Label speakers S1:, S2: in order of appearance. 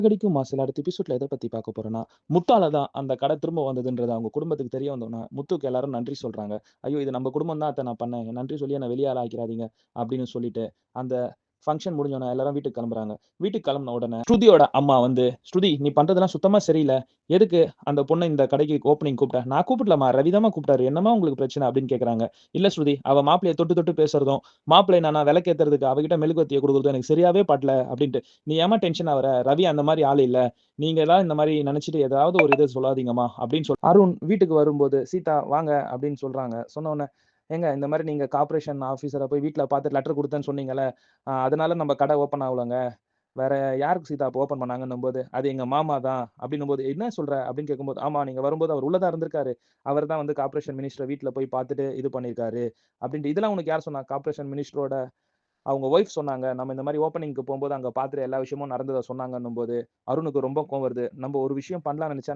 S1: கடிக்குமா சில அடுத்த எபிசோட்ல எத பத்தி பார்க்க போறோம்னா, முத்தால தான் அந்த கடை திரும்ப வந்ததுன்றது அவங்க குடும்பத்துக்கு தெரிய வந்தோனே, முத்துக்கு எல்லாரும் நன்றி சொல்றாங்க. "ஐயோ! இது நம்ம குடும்பம் தான் அத்த நான் பண்ணேன். நன்றி சொல்லி என்ன வெளிய ஆள் ஆக்கிறாதீங்க." அப்படின்னு சொல்லிட்டு, அந்த ஃபங்ஷன் முடிஞ்சோனே எல்லாரும் வீட்டுக்கு கிளம்புறாங்க. வீட்டுக்கு கிளம்புன உடனே ஸ்ருதியோட அம்மா வந்து, "ஸ்ருதி நீ பண்றதெல்லாம் சுத்தமா சரியில்ல. எதுக்கு அந்த பொண்ண இந்த கடைக்கு ஓப்பனிங் கூப்பிட்ட?" "நான் கூப்பிடலம்மா. ரவி தாம்மா கூப்பிட்டாரு. என்னம்மா உங்களுக்கு பிரச்சனை?" அப்படின்னு கேட்கறாங்க. "இல்ல ஸ்ருதி, அவ மாப்பிள்ளைய தொட்டு தொட்டு பேசுறதும், மாப்பிள்ளை என்னன்னா விளக்கேத்துறதுக்கு அவகிட்ட மெழுகுவர்த்திய குடுக்குறதும் எனக்கு சரியாவே படல." அப்படின்ட்டு. "நீ ஏம்மா டென்ஷன் ஆவுற? ரவி அந்த மாரி ஆளு இல்ல. நீங்க தான் இந்த மாரி நெனச்சுட்டு ஏதாவது ஒரு இத சொல்லாதீங்கம்மா." அப்படின்னு அருண் வீட்டுக்கு வரும்போது, "சீதா வாங்க" அப்படின்னு சொல்றாங்க. சொன்ன உடனே, "ஏங்க இந்த மாரி நீங்க கார்ப்பரேஷன் ஆஃபீஸர போய் வீட்ல பார்த்துட்டு லெட்டர் குடுத்தேன்னு சொன்னீங்கல்ல, அதனால நம்ம கடை ஓப்பன் ஆவலங்க. வேற யாருக்கு சீதா அப்ப ஓப்பன் பண்ணாங்கன்னும்போது, "அது எங்க மாமா தான்." அப்படின்னும்போது, "என்ன சொல்ற?" அப்படின்னு கேட்கும்போது, "ஆமா நீங்க வரும்போது அவர் உள்ள தான் இருந்திருக்காரு. அவர் தான் வந்து கார்ப்பரேஷன் மினிஸ்டர வீட்ல போய் பார்த்துட்டு இது பண்ணியிருக்காரு." அப்படின்ட்டு. "இதெல்லாம் உனக்கு யார் சொன்னா?" "கார்ப்பரேஷன் மினிஸ்டரோட அவங்க ஒய்ஃப் சொன்னாங்க. நம்ம இந்த மாரி ஓப்பனிங்க்கு போம்போது அங்க பார்த்துட்டு எல்லா விஷயமும் நடந்தத சொன்னாங்கன்னும்போது, அருணுக்கு ரொம்ப கோவம் வருது. நம்ம ஒரு விஷயம் பண்ணலாம்னு நெனச்சா